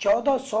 1400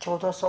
1400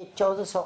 1400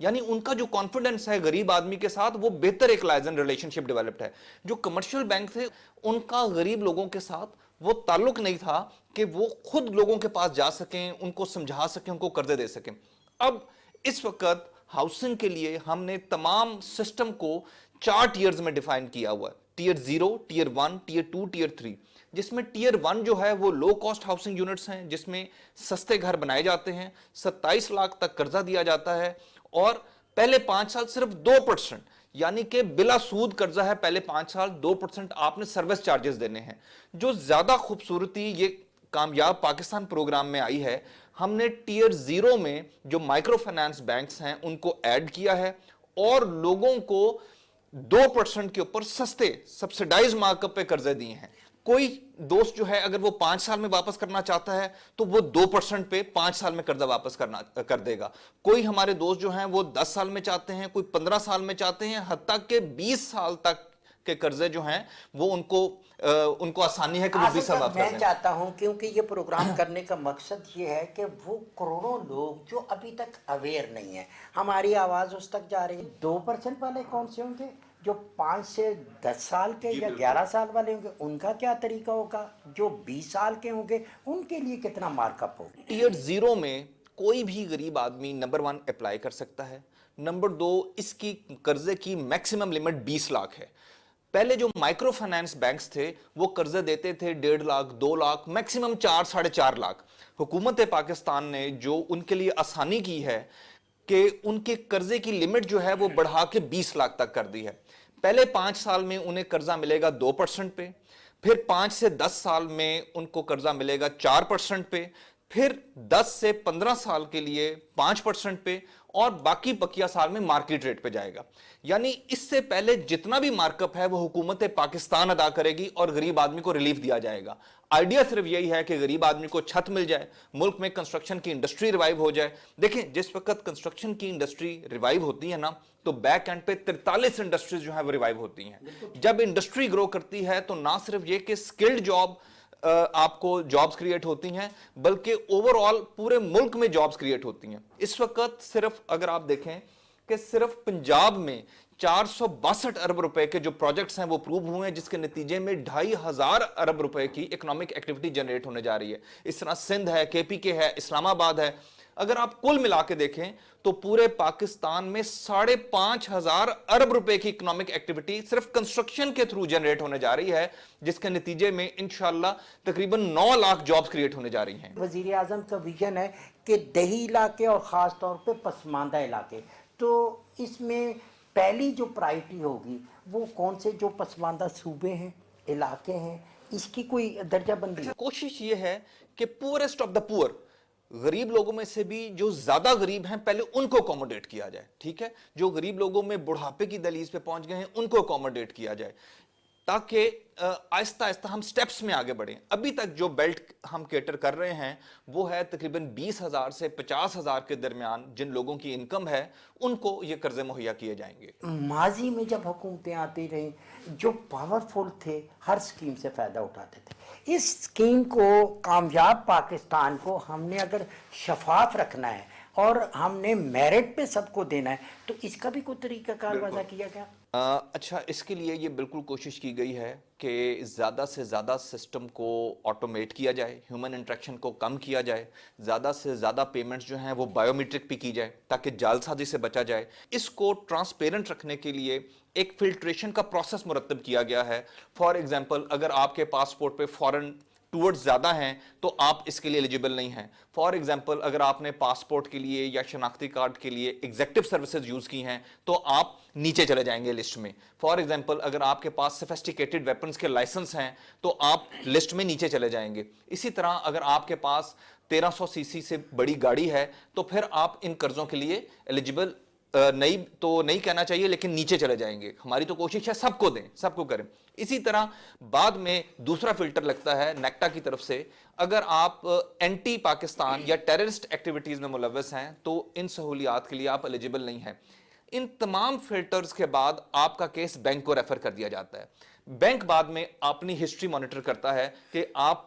یعنی ان کا جو کانفیڈنس ہے غریب آدمی کے ساتھ وہ بہتر ایک لائزن ریلیشن شپ ڈیولپڈ ہے. جو کمرشل بینک تھے ان کا غریب لوگوں کے ساتھ وہ تعلق نہیں تھا کہ وہ خود لوگوں کے پاس جا سکیں, ان کو سمجھا سکیں, ان کو قرضے دے سکیں. اب اس وقت ہاؤسنگ کے لیے ہم نے تمام سسٹم کو 4 ٹیئرز میں ڈیفائن کیا ہوا ہے, ٹیئر 0, ٹیئر 1, ٹیئر 2, ٹیئر 3, جس میں ٹیئر 1 جو ہے وہ لو کاسٹ ہاؤسنگ یونٹس ہیں, جس میں سستے گھر بنائے جاتے ہیں, 27 لاکھ تک قرضہ دیا جاتا ہے, اور پہلے 5 سال صرف 2%, یعنی کہ بلا سود قرضہ ہے پہلے 5 سال, 2% آپ نے سروس چارجز دینے ہیں. جو زیادہ خوبصورتی یہ کامیاب پاکستان پروگرام میں آئی ہے, ہم نے ٹیئر 0 میں جو مائکرو فائنانس بینکس ہیں ان کو ایڈ کیا ہے اور لوگوں کو 2% کے اوپر سستے سبسیڈائز مارک اپ پہ قرضے دیے ہیں. کوئی دوست جو ہے اگر وہ 5 سال میں واپس کرنا چاہتا ہے تو وہ 2% پہ 5 سال میں قرضہ واپس کر دے گا. کوئی ہمارے دوست جو ہیں وہ 10 سال میں چاہتے ہیں, کوئی 15 سال میں چاہتے ہیں, حتیٰ کہ 20 سال تک کے قرضے جو ہیں وہ ان کو آسانی ہے کہ وہ 20 سال واپس کر دیں. میں چاہتا ہوں کیونکہ یہ پروگرام کرنے کا مقصد یہ ہے کہ وہ کروڑوں لوگ جو ابھی تک اویئر نہیں ہیں, ہماری آواز اس تک جا رہی ہے. 2% والے کون سے ہوں گے؟ جو 5 سے 10 سال کے یا 11 سال والے ہوں گے ان کا کیا طریقہ ہوگا؟ جو 20 سال کے ہوں گے ان کے لیے کتنا مارک اپ ہوگا؟ ٹیئر 0 میں کوئی بھی غریب آدمی نمبر 1 اپلائی کر سکتا ہے. نمبر 2, اس کی قرضے کی میکسیمم لمٹ 20 لاکھ ہے. پہلے جو مائکرو فائنانس بینکس تھے وہ قرضے دیتے تھے 1.5 لاکھ, 2 لاکھ, میکسیمم 4, 4.5 لاکھ. حکومت پاکستان نے جو ان کے لیے آسانی کی ہے کہ ان کے قرضے کی لمٹ جو ہے وہ بڑھا کے 20 لاکھ تک کر دی ہے. پہلے 5 سال میں انہیں قرضہ ملے گا 2% پہ, پھر 5 سے 10 سال میں ان کو قرضہ ملے گا 4% پہ, پھر 10 سے 15 سال کے لیے 5% پہ, اور باقی بقیہ سال میں مارکیٹ ریٹ پہ جائے گا. یعنی اس سے پہلے جتنا بھی مارک اپ ہے وہ حکومت پاکستان ادا کرے گی اور غریب آدمی کو ریلیف دیا جائے گا. آئیڈیا صرف یہی ہے کہ غریب آدمی کو چھت مل جائے, ملک میں کنسٹرکشن کی انڈسٹری ریوائیو ہو جائے. دیکھیں جس وقت کنسٹرکشن کی انڈسٹری ریوائیو ہوتی ہے نا تو بیک اینڈ پہ 43 انڈسٹریز جو ہیں وہ ریوائیو ہوتی ہیں. جب انڈسٹری گرو کرتی ہے تو نہ صرف یہ کہ سکلڈ جاب آپ کو جابز کریٹ ہوتی ہیں بلکہ اوور آل پورے ملک میں جابز کریٹ ہوتی ہیں. اس وقت صرف اگر آپ دیکھیں کہ صرف پنجاب میں 462 ارب روپے کے جو پروجیکٹس ہیں وہ پروو ہوئے ہیں, جس کے نتیجے میں 2500 ارب روپے کی اکنامک ایکٹیویٹی جنریٹ ہونے جا رہی ہے. اس طرح سندھ ہے, KPK ہے, اسلام آباد ہے. اگر آپ کل ملا کے دیکھیں تو پورے پاکستان میں 5500 ارب روپے کی اکنامک ایکٹیویٹی صرف کنسٹرکشن کے تھرو جنریٹ ہونے جا رہی ہے, جس کے نتیجے میں انشاءاللہ تقریباً 9 لاکھ جابز کریٹ ہونے جا رہی ہیں. وزیر اعظم کا ویژن ہے کہ دیہی علاقے اور خاص طور پہ پسماندہ علاقے, تو اس میں پہلی جو پرائرٹی ہوگی وہ کون سے جو پسماندہ صوبے ہیں, علاقے ہیں, اس کی کوئی درجہ بندی؟ کوشش یہ ہے کہ پورسٹ آف دا پور, غریب لوگوں میں سے بھی جو زیادہ غریب ہیں پہلے ان کو اکوموڈیٹ کیا جائے. ٹھیک ہے, جو غریب لوگوں میں بڑھاپے کی دہلیز پہ پہنچ گئے ہیں ان کو اکوموڈیٹ کیا جائے تاکہ آہستہ آہستہ ہم سٹیپس میں آگے بڑھیں. ابھی تک جو بیلٹ ہم کیٹر کر رہے ہیں وہ ہے تقریباً 20,000 سے 50,000 کے درمیان جن لوگوں کی انکم ہے ان کو یہ قرضے مہیا کیے جائیں گے. ماضی میں جب حکومتیں آتی رہیں جو پاورفل تھے ہر سکیم سے فائدہ اٹھاتے تھے. اس سکیم کو کامیاب پاکستان کو ہم نے اگر شفاف رکھنا ہے اور ہم نے میرٹ پہ سب کو دینا ہے تو اس کا بھی کوئی طریقہ کار وضع کیا گیا؟ اچھا, اس کے لیے یہ بالکل کوشش کی گئی ہے کہ زیادہ سے زیادہ سسٹم کو آٹومیٹ کیا جائے, ہیومن انٹریکشن کو کم کیا جائے, زیادہ سے زیادہ پیمنٹس جو ہیں وہ بایو میٹرک پہ کی جائے تاکہ جعل سازی سے بچا جائے. اس کو ٹرانسپیرنٹ رکھنے کے لیے ایک فلٹریشن کا پروسیس مرتب کیا گیا ہے. فار ایگزامپل اگر آپ کے پاسپورٹ پہ فورن ٹورڈز زیادہ ہیں تو آپ اس کے لیے ایلیجیبل نہیں ہیں. فار ایگزامپل اگر آپ نے پاسپورٹ کے لیے یا شناختی کارڈ کے لیے ایگزیکٹو سروسز یوز کی ہیں تو آپ نیچے چلے جائیں گے لسٹ میں. فار ایگزامپل اگر آپ کے پاس سفیسٹیکیٹڈ ویپنز کے لائسنس ہیں تو آپ لسٹ میں نیچے چلے جائیں گے. اسی طرح اگر آپ کے پاس 1300 سی سی سے بڑی گاڑی ہے تو پھر آپ ان قرضوں کے لیے ایلیجیبل نہیں کہنا چاہیے لیکن نیچے چلے جائیں گے. ہماری تو کوشش ہے سب کو دیں, سب کو کریں. اسی طرح بعد میں دوسرا فلٹر لگتا ہے نیکٹا کی طرف سے, اگر آپ اینٹی پاکستان یا ٹیررسٹ ایکٹیویٹیز میں ملوث ہیں تو ان سہولیات کے لیے آپ ایلیجیبل نہیں ہیں. ان تمام فلٹرز کے بعد آپ کا کیس بینک کو ریفر کر دیا جاتا ہے. بینک بعد میں اپنی ہسٹری مانیٹر کرتا ہے کہ آپ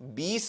20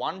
1,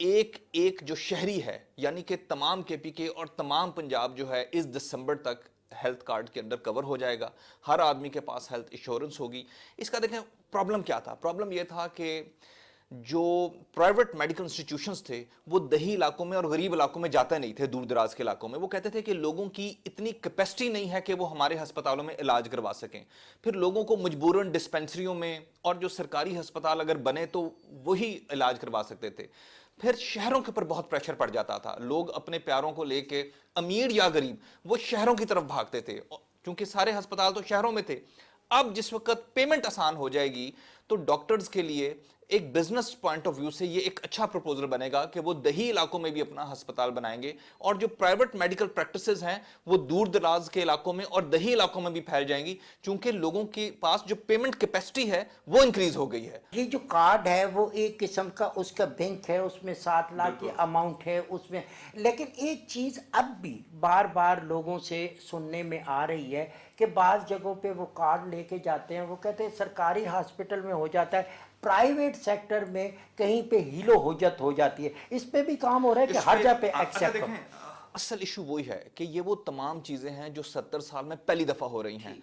ایک ایک جو شہری ہے یعنی کہ تمام کے پی کے اور تمام پنجاب جو ہے اس دسمبر تک ہیلتھ کارڈ کے اندر کور ہو جائے گا. ہر آدمی کے پاس ہیلتھ انشورنس ہوگی. اس کا دیکھیں پرابلم کیا تھا. پرابلم یہ تھا کہ جو پرائیویٹ میڈیکل انسٹیٹیوشنز تھے وہ دیہی علاقوں میں اور غریب علاقوں میں جاتے نہیں تھے, دور دراز کے علاقوں میں. وہ کہتے تھے کہ لوگوں کی اتنی کیپیسٹی نہیں ہے کہ وہ ہمارے ہسپتالوں میں علاج کروا سکیں. پھر لوگوں کو مجبوراً ڈسپینسریوں میں اور جو سرکاری ہسپتال اگر بنے تو وہی علاج کروا سکتے تھے. پھر شہروں کے اوپر بہت پریشر پڑ جاتا تھا. لوگ اپنے پیاروں کو لے کے امیر یا غریب وہ شہروں کی طرف بھاگتے تھے کیونکہ سارے ہسپتال تو شہروں میں تھے. اب جس وقت پیمنٹ آسان ہو جائے گی تو ڈاکٹرز کے لیے ایک بزنس پوائنٹ آف ویو سے یہ ایک اچھا پروپوزل بنے گا کہ وہ دیہی علاقوں میں بھی اپنا ہسپتال بنائیں گے اور جو پرائیویٹ میڈیکل پریکٹسز ہیں وہ دور دراز کے علاقوں میں اور دیہی علاقوں میں بھی پھیل جائیں گی چونکہ لوگوں کے پاس جو پیمنٹ کیپیسٹی ہے وہ انکریز ہو گئی ہے. یہ جو کارڈ ہے وہ ایک قسم کا اس کا بینک ہے, اس میں 7 لاکھ کی اماؤنٹ ہے اس میں. لیکن ایک چیز اب بھی بار بار لوگوں سے سننے میں آ رہی ہے کہ بعض جگہوں پہ وہ کارڈ لے کے جاتے ہیں, وہ کہتے ہیں سرکاری ہاسپٹل میں ہو جاتا ہے, پرائیویٹ سیکٹر میں کہیں پہ ہیلو حجت ہو جاتی ہے. اس پہ بھی کام ہو رہا ہے کہ ہر جگہ پہ ایکسیپٹ ہو. اصل ایشو وہی ہے کہ یہ وہ تمام چیزیں ہیں جو 70 سال میں پہلی دفعہ ہو رہی ہیں.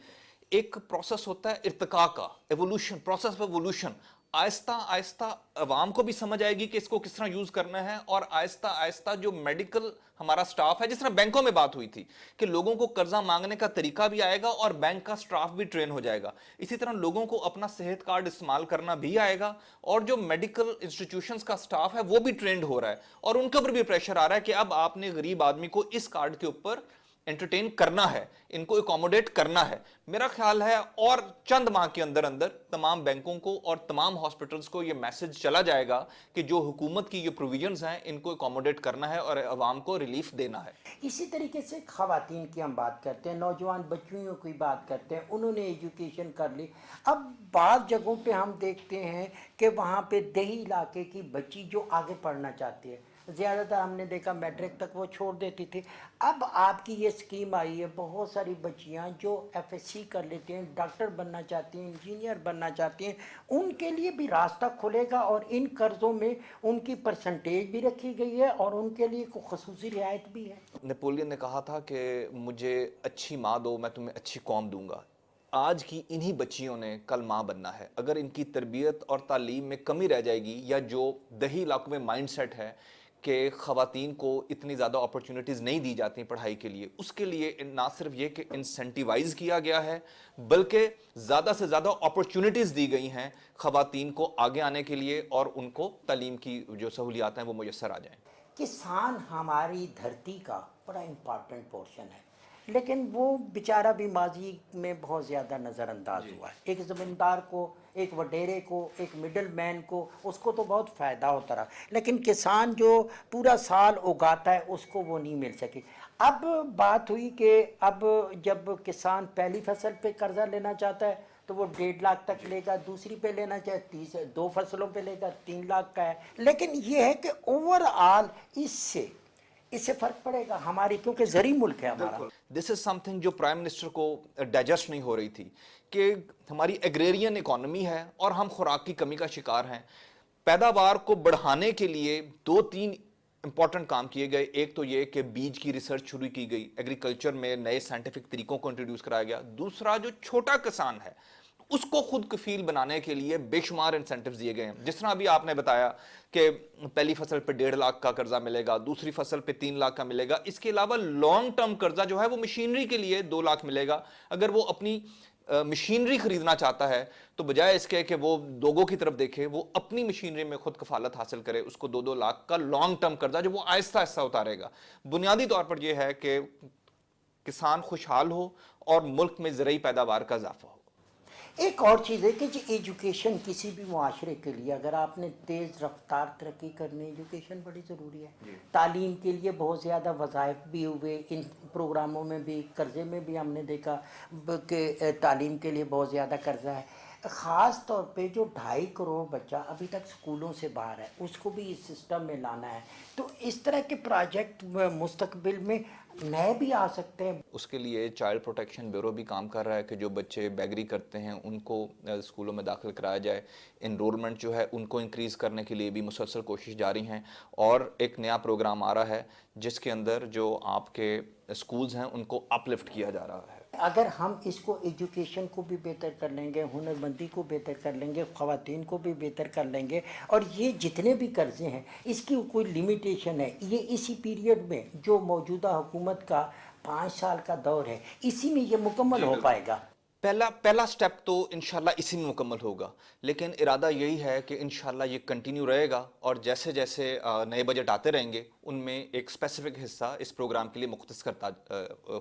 ایک پروسیس ہوتا ہے ارتقاء کا, ایوولوشن, پروسیس آف ایوولوشن. آہستہ آہستہ عوام کو بھی سمجھ آئے گی کہ اس کو کس طرح یوز کرنا ہے اور آہستہ آہستہ جو میڈیکل ہمارا سٹاف ہے, جس طرح بینکوں میں بات ہوئی تھی کہ لوگوں کو قرضہ مانگنے کا طریقہ بھی آئے گا اور بینک کا سٹاف بھی ٹرین ہو جائے گا, اسی طرح لوگوں کو اپنا صحت کارڈ استعمال کرنا بھی آئے گا اور جو میڈیکل انسٹیٹیوشنز کا سٹاف ہے وہ بھی ٹرینڈ ہو رہا ہے اور ان کے اوپر بھی پریشر آ رہا ہے کہ اب آپ نے غریب آدمی کو اس کارڈ کے اوپر انٹرٹین کرنا ہے, ان کو اکوموڈیٹ کرنا ہے. میرا خیال ہے اور چند ماہ کے اندر اندر تمام بینکوں کو اور تمام ہاسپٹلز کو یہ میسج چلا جائے گا کہ جو حکومت کی یہ پروویژنز ہیں ان کو اکوموڈیٹ کرنا ہے اور عوام کو ریلیف دینا ہے. اسی طریقے سے خواتین کی ہم بات کرتے ہیں, نوجوان بچیوں کی بات کرتے ہیں, انہوں نے ایجوکیشن کر لی. اب بعض جگہوں پہ ہم دیکھتے ہیں کہ وہاں پہ دیہی علاقے کی بچی جو آگے پڑھنا چاہتی ہے, زیادہ تر ہم نے دیکھا میٹرک تک وہ چھوڑ دیتی تھی. اب آپ کی یہ اسکیم آئی ہے, بہت ساری بچیاں جو ایف ایس سی کر لیتی ہیں, ڈاکٹر بننا چاہتی ہیں, انجینئر بننا چاہتی ہیں, ان کے لیے بھی راستہ کھلے گا اور ان قرضوں میں ان کی پرسنٹیج بھی رکھی گئی ہے اور ان کے لیے کوئی خصوصی رعایت بھی ہے. نیپولین نے کہا تھا کہ مجھے اچھی ماں دو میں تمہیں اچھی قوم دوں گا. آج کی انہی بچیوں نے کل ماں بننا ہے. اگر ان کی تربیت اور تعلیم میں کمی رہ جائے گی یا جو دیہی علاقوں میں مائنڈ سیٹ ہے کہ خواتین کو اتنی زیادہ اپرچونٹیز نہیں دی جاتی پڑھائی کے لیے, اس کے لیے نہ صرف یہ کہ انسینٹیوائز کیا گیا ہے بلکہ زیادہ سے زیادہ اپرچونٹیز دی گئی ہیں خواتین کو آگے آنے کے لیے اور ان کو تعلیم کی جو سہولیات ہیں وہ میسر آ جائیں. کسان ہماری دھرتی کا بڑا امپارٹنٹ پورشن ہے, لیکن وہ بیچارہ بھی ماضی میں بہت زیادہ نظر انداز ہوا ہے. ایک زمیندار کو, ایک وڈیرے کو, ایک مڈل مین کو, اس کو تو بہت فائدہ ہوتا رہا, لیکن کسان جو پورا سال اگاتا ہے اس کو وہ نہیں مل سکی. اب بات ہوئی کہ اب جب کسان پہلی فصل پہ قرضہ لینا چاہتا ہے تو وہ 1.5 لاکھ تک لے گا, دوسری پہ لینا چاہے 2 فصلوں پہ لے گا 3 لاکھ کا ہے. لیکن یہ ہے کہ اوور آل اس سے فرق پڑے گا ہماری, کیونکہ زرعی ملک ہے ہمارا. دس از سم تھنگ جو پرائم منسٹر کو ڈائجسٹ نہیں ہو رہی تھی کہ ہماری ایگریرین اکانومی ہے اور ہم خوراک کی کمی کا شکار ہیں. پیداوار کو بڑھانے کے لیے 2-3 امپورٹنٹ کام کیے گئے. ایک تو یہ کہ بیج کی ریسرچ شروع کی گئی, ایگریکلچر میں نئے سائنٹیفک طریقوں کو انٹروڈیوس کرایا گیا. دوسرا جو چھوٹا کسان ہے اس کو خود کفیل بنانے کے لیے بے شمار انسینٹیوز دیے گئے ہیں. جس طرح ابھی آپ نے بتایا کہ پہلی فصل پہ 1.5 لاکھ کا قرضہ ملے گا, دوسری فصل پہ 3 لاکھ کا ملے گا. اس کے علاوہ لانگ ٹرم قرضہ جو ہے وہ مشینری کے لیے 2 لاکھ ملے گا. اگر وہ اپنی مشینری خریدنا چاہتا ہے تو بجائے اس کے کہ وہ دوگوں کی طرف دیکھے, وہ اپنی مشینری میں خود کفالت حاصل کرے, اس کو 2-2 لاکھ کا لانگ ٹرم قرضہ جو وہ آہستہ آہستہ اتارے گا. بنیادی طور پر یہ ہے کہ کسان خوشحال ہو اور ملک میں زرعی پیداوار کا اضافہ ہو. ایک اور چیز ہے کہ جو ایجوکیشن کسی بھی معاشرے کے لیے, اگر آپ نے تیز رفتار ترقی کرنی, ایجوکیشن بڑی ضروری ہے. تعلیم کے لیے بہت زیادہ وظائف بھی ہوئے, ان پروگراموں میں بھی, قرضے میں بھی ہم نے دیکھا کہ تعلیم کے لیے بہت زیادہ قرضہ ہے. خاص طور پہ جو 2.5 کروڑ بچہ ابھی تک اسکولوں سے باہر ہے اس کو بھی اس سسٹم میں لانا ہے، تو اس طرح کے پروجیکٹ مستقبل میں نئے بھی آ سکتے ہیں۔ اس کے لیے چائلڈ پروٹیکشن بیورو بھی کام کر رہا ہے کہ جو بچے بیگری کرتے ہیں ان کو اسکولوں میں داخل کرایا جائے، انرولمنٹ جو ہے ان کو انکریز کرنے کے لیے بھی مسلسل کوشش جاری ہیں، اور ایک نیا پروگرام آ رہا ہے جس کے اندر جو آپ کے اسکولز ہیں ان کو اپ لفٹ کیا جا رہا ہے۔ اگر ہم اس کو ایجوکیشن کو بھی بہتر کر لیں گے، ہنر مندی کو بہتر کر لیں گے، خواتین کو بھی بہتر کر لیں گے، اور یہ جتنے بھی قرضے ہیں اس کی کوئی لمیٹیشن ہے، یہ اسی پیریڈ میں جو موجودہ حکومت کا 5 سال کا دور ہے اسی میں یہ مکمل ہو پائے گا۔ پہلا سٹیپ تو انشاءاللہ اسی میں مکمل ہوگا، لیکن ارادہ یہی ہے کہ انشاءاللہ یہ کنٹینیو رہے گا، اور جیسے جیسے نئے بجٹ آتے رہیں گے ان میں ایک اسپیسیفک حصہ اس پروگرام کے لیے مختص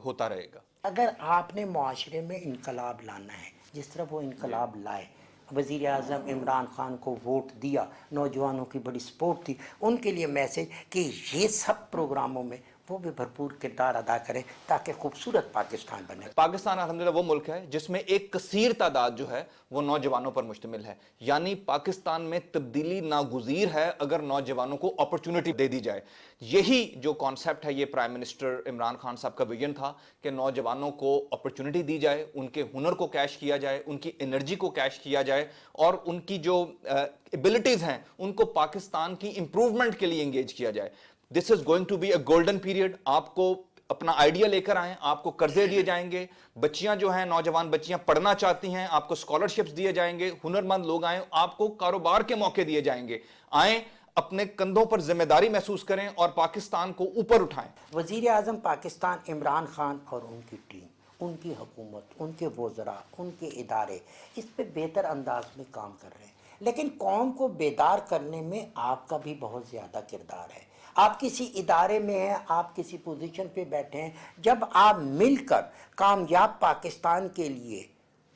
ہوتا رہے گا۔ اگر آپ نے معاشرے میں انقلاب لانا ہے جس طرح وہ انقلاب لائے، وزیر اعظم عمران خان کو ووٹ دیا، نوجوانوں کی بڑی سپورٹ تھی، ان کے لیے میسج کہ یہ سب پروگراموں میں وہ بھی بھرپور کردار ادا کریں تاکہ خوبصورت پاکستان بنے۔ پاکستان الحمدللہ وہ ملک ہے جس میں ایک کثیر تعداد جو ہے وہ نوجوانوں پر مشتمل ہے، یعنی پاکستان میں تبدیلی ناگزیر ہے اگر نوجوانوں کو اپرچونٹی دے دی جائے۔ یہی جو کانسیپٹ ہے، یہ پرائم منسٹر عمران خان صاحب کا ویژن تھا کہ نوجوانوں کو اپرچونٹی دی جائے، ان کے ہنر کو کیش کیا جائے، ان کی انرجی کو کیش کیا جائے، اور ان کی جو ایبلٹیز ہیں ان کو پاکستان کی امپروومنٹ کے لیے انگیج کیا جائے۔ This is going to be a golden period. آپ کو اپنا آئیڈیا لے کر آئیں، آپ کو قرضے دیے جائیں گے، بچیاں جو ہیں نوجوان بچیاں پڑھنا چاہتی ہیں، آپ کو اسکالرشپس دیے جائیں گے، ہنرمند لوگ آئیں، آپ کو کاروبار کے موقع دیے جائیں گے۔ آئیں، اپنے کندھوں پر ذمہ داری محسوس کریں اور پاکستان کو اوپر اٹھائیں۔ وزیر اعظم پاکستان عمران خان اور ان کی ٹیم، ان کی حکومت، ان کے وزراء، ان کے ادارے اس پہ بہتر انداز میں کام کر رہے ہیں، لیکن قوم کو بیدار کرنے میں آپ کا بھی بہت زیادہ کردار ہے۔ آپ کسی ادارے میں ہیں، آپ کسی پوزیشن پہ بیٹھے ہیں، جب آپ مل کر کامیاب پاکستان کے لیے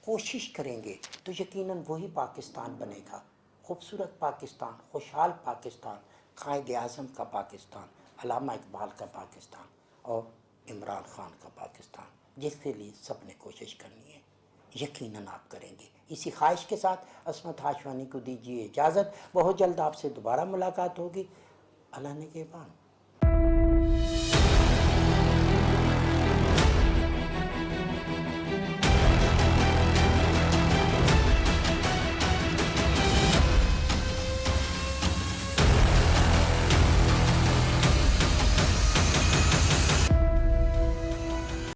کوشش کریں گے تو یقیناً وہی پاکستان بنے گا، خوبصورت پاکستان، خوشحال پاکستان، قائد اعظم کا پاکستان، علامہ اقبال کا پاکستان اور عمران خان کا پاکستان، جس کے لیے سب نے کوشش کرنی ہے۔ یقیناً آپ کریں گے۔ اسی خواہش کے ساتھ عصمت ہاشوانی کو دیجیے اجازت، بہت جلد آپ سے دوبارہ ملاقات ہوگی۔ اللہ نگہبان۔